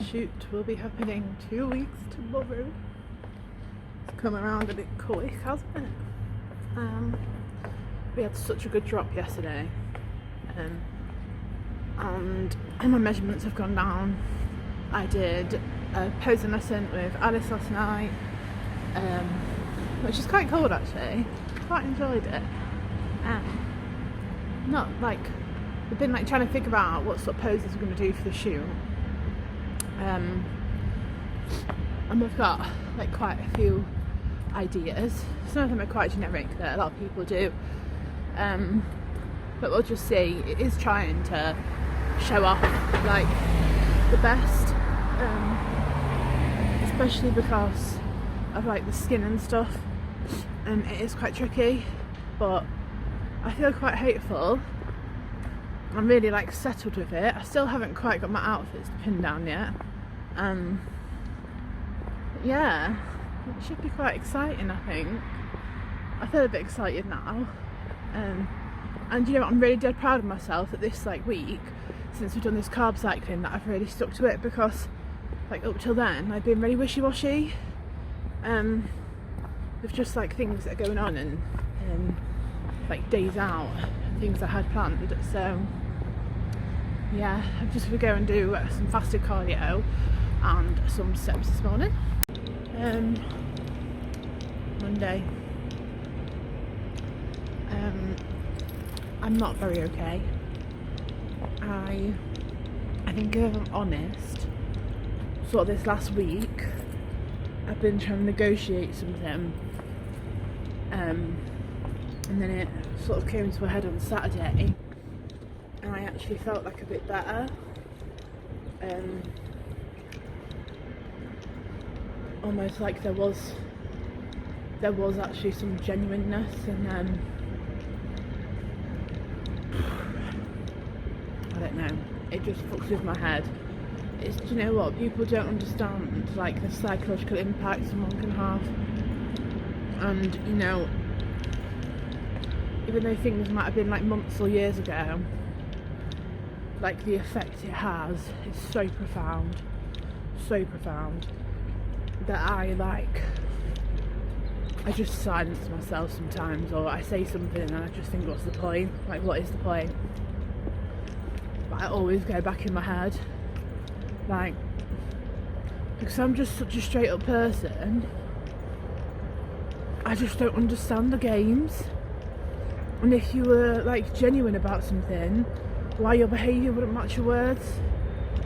shoot will be happening 2 weeks tomorrow. It's come around a bit quick, hasn't it? We had such a good drop yesterday, and my measurements have gone down. I did a posing lesson with Alice last night, which is quite cool actually. Quite enjoyed it. Not like we've been like trying to figure out what sort of poses we're going to do for the shoot. And we've got like quite a few ideas. Some of them are quite generic that a lot of people do, but we'll just see. It is trying to show off like the best, especially because of like the skin and stuff, and it is quite tricky, but I feel quite hateful. I'm really like settled with it. I still haven't quite got my outfits pinned down yet. Yeah, it should be quite exciting, I think. I feel a bit excited now. And you know what, I'm really dead proud of myself that this like week, since we've done this carb cycling, that I've really stuck to it, because like up till then I've been really wishy-washy with just like things that are going on and like days out and things I had planned. So yeah, I'm just gonna go and do some fasted cardio and some steps this morning. Monday. I'm not very okay. I think if I'm honest, sort of this last week I've been trying to negotiate something, and then it sort of came to a head on Saturday, and I actually felt like a bit better. Almost like there was actually some genuineness, and I don't know, it just fucks with my head. It's, do you know what, people don't understand like the psychological impact someone can have, and you know, even though things might have been like months or years ago, like the effect it has is so profound that I just silence myself sometimes, or I say something and I just think, what's the point? Like, what is the point? But I always go back in my head, like, because I'm just such a straight up person, I just don't understand the games. And if you were like genuine about something, why your behaviour wouldn't match your words?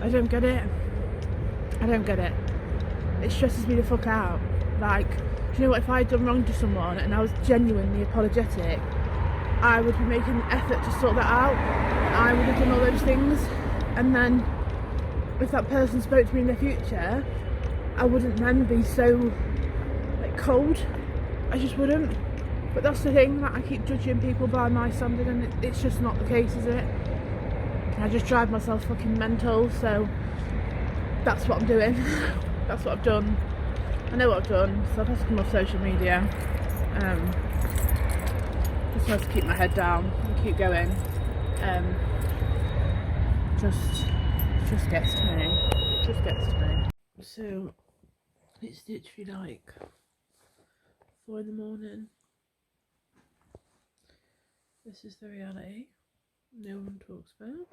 I don't get it. It stresses me the fuck out. Like, do you know what, if I had done wrong to someone and I was genuinely apologetic, I would be making an effort to sort that out. I would have done all those things, and then if that person spoke to me in the future, I wouldn't then be so like cold. I just wouldn't. But that's the thing, that I keep judging people by my standard, and it's just not the case, is it? I just drive myself fucking mental, so that's what I'm doing. That's what I've done. I know what I've done, so I've had to come off social media. Just have to keep my head down and keep going. Just gets to me. So it's literally like 4 in the morning. This is the reality no one talks about.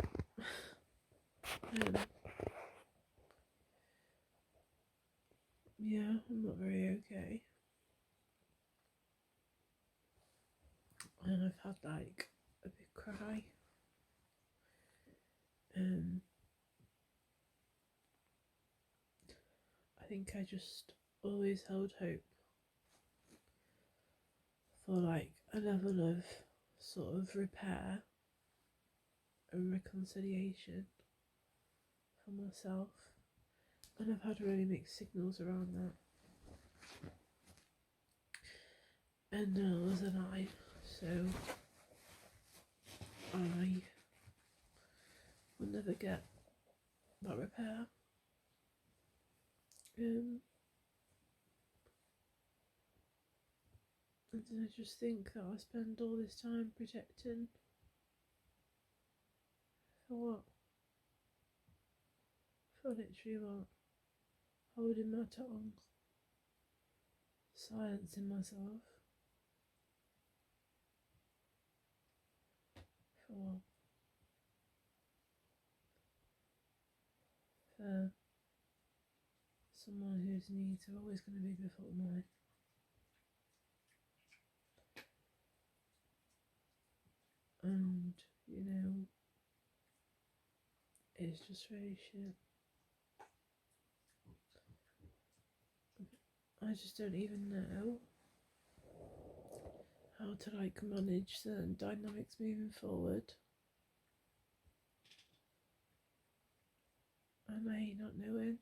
Yeah, I'm not very okay. And I've had like a big cry. I think I just always held hope for like a level of sort of repair and reconciliation for myself, and I've had really mixed signals around that. And now there's an I, so I will never get that repair. And I just think that I spend all this time protecting for what? For for literally what? Holding my tongue, silencing myself. For what? For someone whose needs are always going to be before mine. And, you know, it's just really shit. I just don't even know how to like manage certain dynamics moving forward. And I hate not knowing.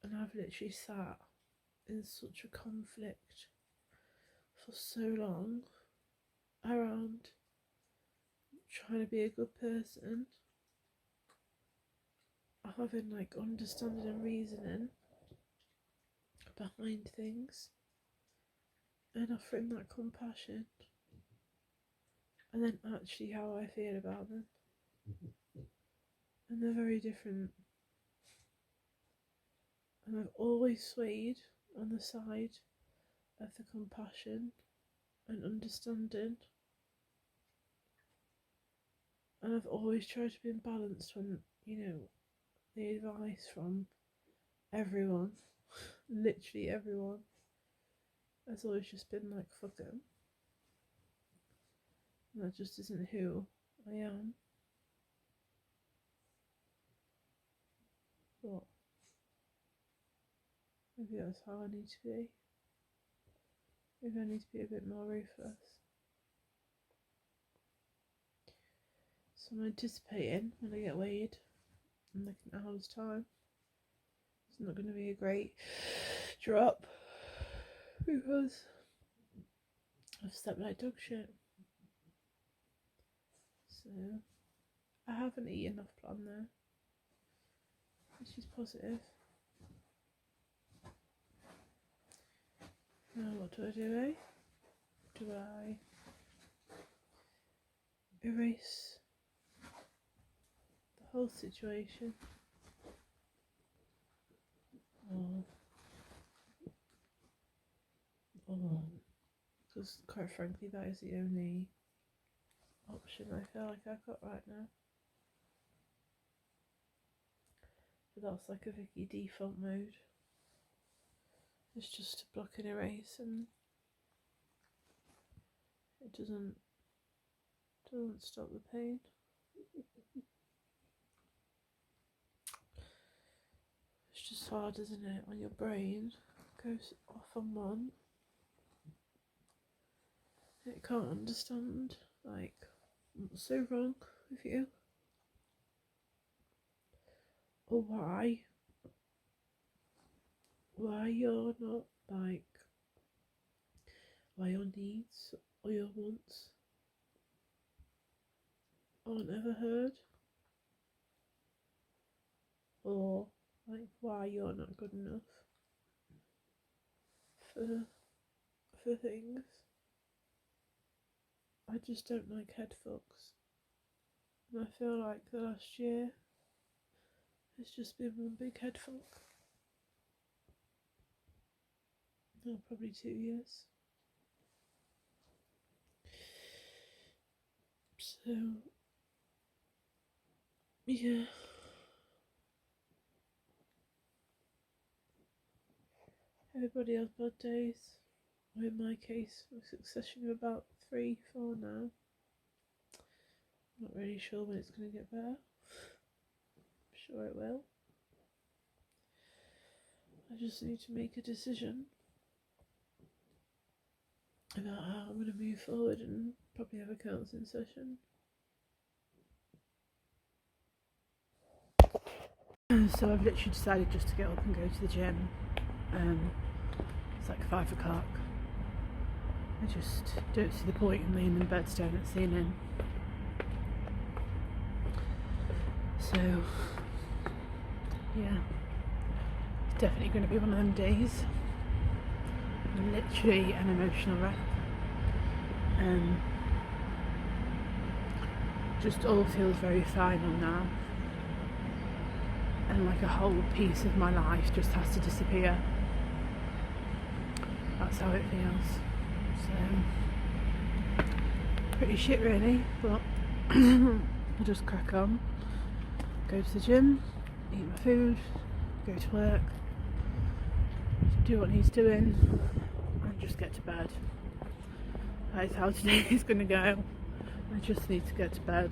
And I've literally sat in such a conflict for so long around trying to be a good person, having like understanding and reasoning behind things, and offering that compassion, and then actually how I feel about them. And they're very different. And I've always swayed on the side of the compassion and understanding. And I've always tried to be balanced when, you know, the advice from everyone, literally everyone, has always just been like, fuck them. And that just isn't who I am. But maybe that's how I need to be. Maybe I need to be a bit more ruthless. So I'm anticipating when I get weighed in like an hour's time. It's not going to be a great drop because I've slept like dog shit. So I haven't eaten off plan there, which is positive. Now what do, eh? Do I erase the whole situation? Because quite frankly that is the only option I feel like I've got right now. But that's like a Vicky default mode. It's just to block and erase, and it doesn't stop the pain. It's just hard, isn't it, when your brain goes off on one. It can't understand like what's so wrong with you, or why you're not like, why your needs or your wants aren't ever heard, or like why you're not good enough for things. I just don't like head fucks, and I feel like the last year has just been one big head fuck. No, probably 2 years. So yeah, everybody has bad days, or in my case a succession of about 3-4 now. I'm not really sure when it's going to get better. I'm sure it will. I just need to make a decision about how I'm going to move forward, and probably have a counselling session. So I've literally decided just to get up and go to the gym. It's like 5 o'clock. I just don't see the point in laying in bed staring at the ceiling. So yeah, it's definitely going to be one of them days. Literally an emotional wreck. Just all feels very final now. and like a whole piece of my life just has to disappear. That's how it feels. So pretty shit really, but I'll just crack on, go to the gym, eat my food, go to work, do what needs doing, and just get to bed. That is how today is going to go. I just need to get to bed.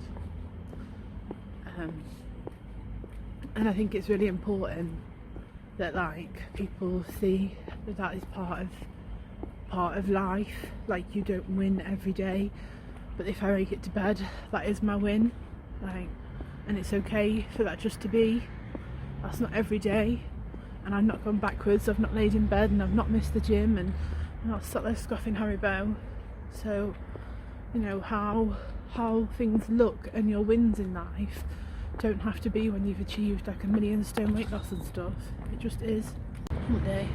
And I think it's really important that like people see that that is part of life. Like, you don't win every day, but if I make it to bed, that is my win. Like, and it's okay for that just to be. That's not every day, and I've not gone backwards. I've not laid in bed, and I've not missed the gym, and I'm not sat there scoffing Haribo. So, you know, how things look and your wins in life don't have to be when you've achieved like 1,000,000 stone weight loss and stuff. It just is. One day.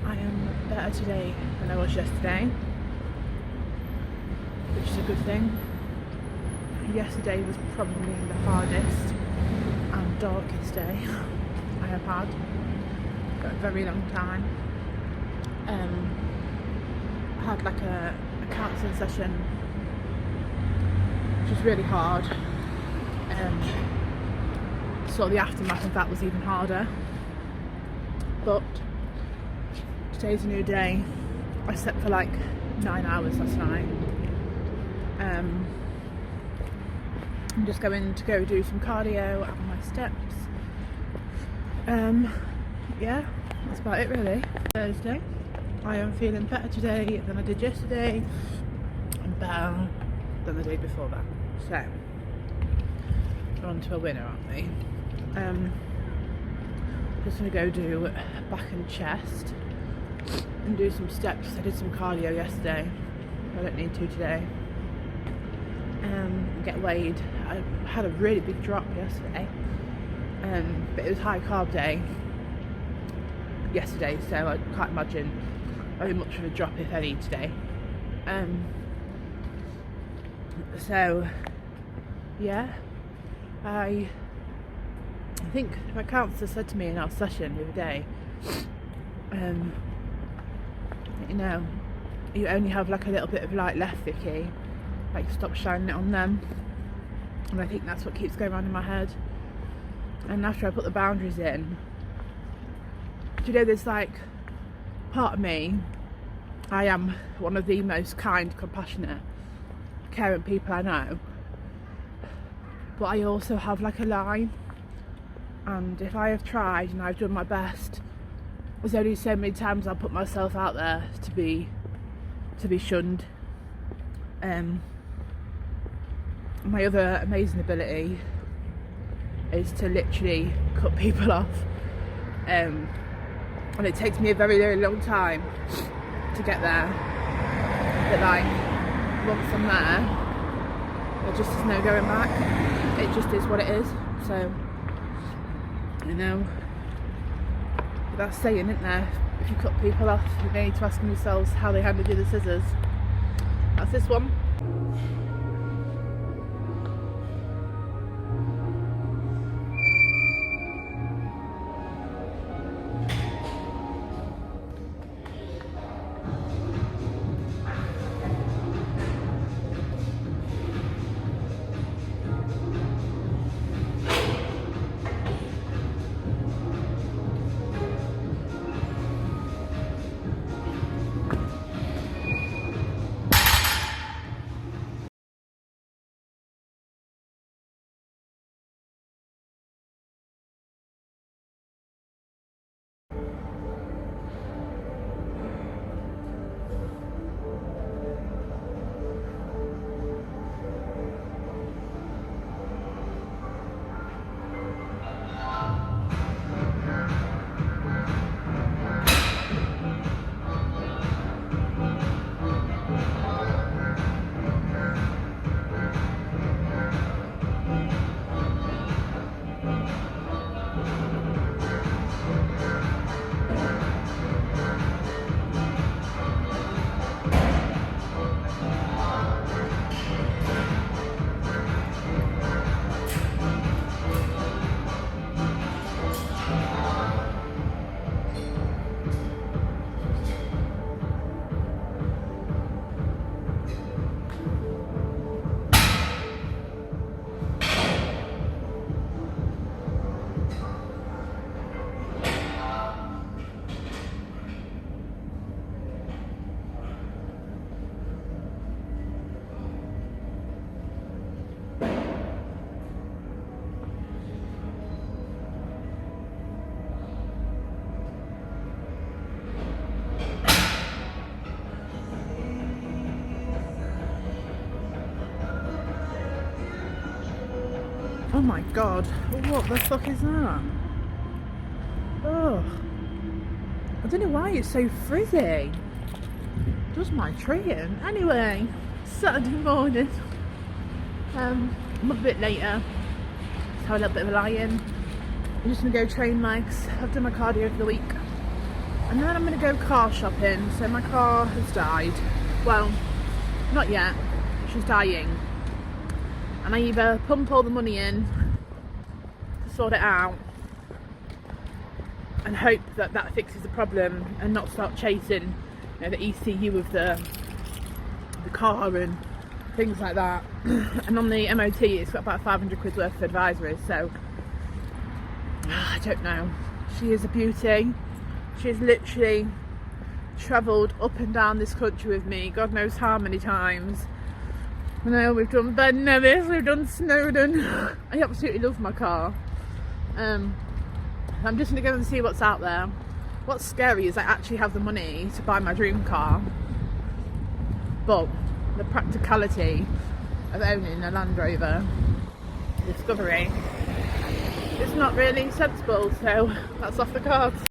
I am better today than I was yesterday, which is a good thing. Yesterday was probably the hardest and darkest day I have had for a very long time. I had like a counselling session, which was really hard. So the aftermath of that was even harder. But today's a new day. I slept for like 9 hours last night. I'm just going to go do some cardio and my steps. Yeah, that's about it really. Thursday. I am feeling better today than I did yesterday, and better than the day before that. So we're on to a winner, aren't we? Just gonna go do back and chest and do some steps. I did some cardio yesterday. I don't need to today. Get weighed. I had a really big drop yesterday, but it was high carb day yesterday, so I can't imagine very much of a drop, if any, today. So yeah, I think my counsellor said to me in our session the other day, you know, you only have like a little bit of light left, Vicky, like stop shining it on them. And I think that's what keeps going around in my head. And after I put the boundaries in, do you know, there's like part of me, I am one of the most kind, compassionate, caring people I know, but I also have like a line, and if I have tried and I've done my best, there's only so many times I'll put myself out there to be shunned. My other amazing ability is to literally cut people off, and it takes me a very, very long time to get there, but like once I'm there, there just is no going back. It just is what it is. So, you know, that's saying, isn't there? If you cut people off, you need to ask yourselves how they handed you the scissors. That's this one. Oh my god, what the fuck is that? Oh, I don't know why it's so frizzy. Does my tree in? Anyway, Saturday morning. I'm a bit later. Just have a little bit of a lie-in. I'm just gonna go train legs. I've done my cardio for the week. And then I'm gonna go car shopping. So my car has died. Well, not yet. She's dying. And I either pump all the money in to sort it out and hope that that fixes the problem and not start chasing, you know, the ECU of the car and things like that. And on the MOT it's got about 500 quid worth of advisories, so I don't know. She is a beauty. She has literally travelled up and down this country with me God knows how many times. I know we've done Ben Nevis, we've done Snowdon. I absolutely love my car. I'm just going to go and see what's out there. What's scary is I actually have the money to buy my dream car, but the practicality of owning a Land Rover Discovery is not really sensible, so that's off the cards.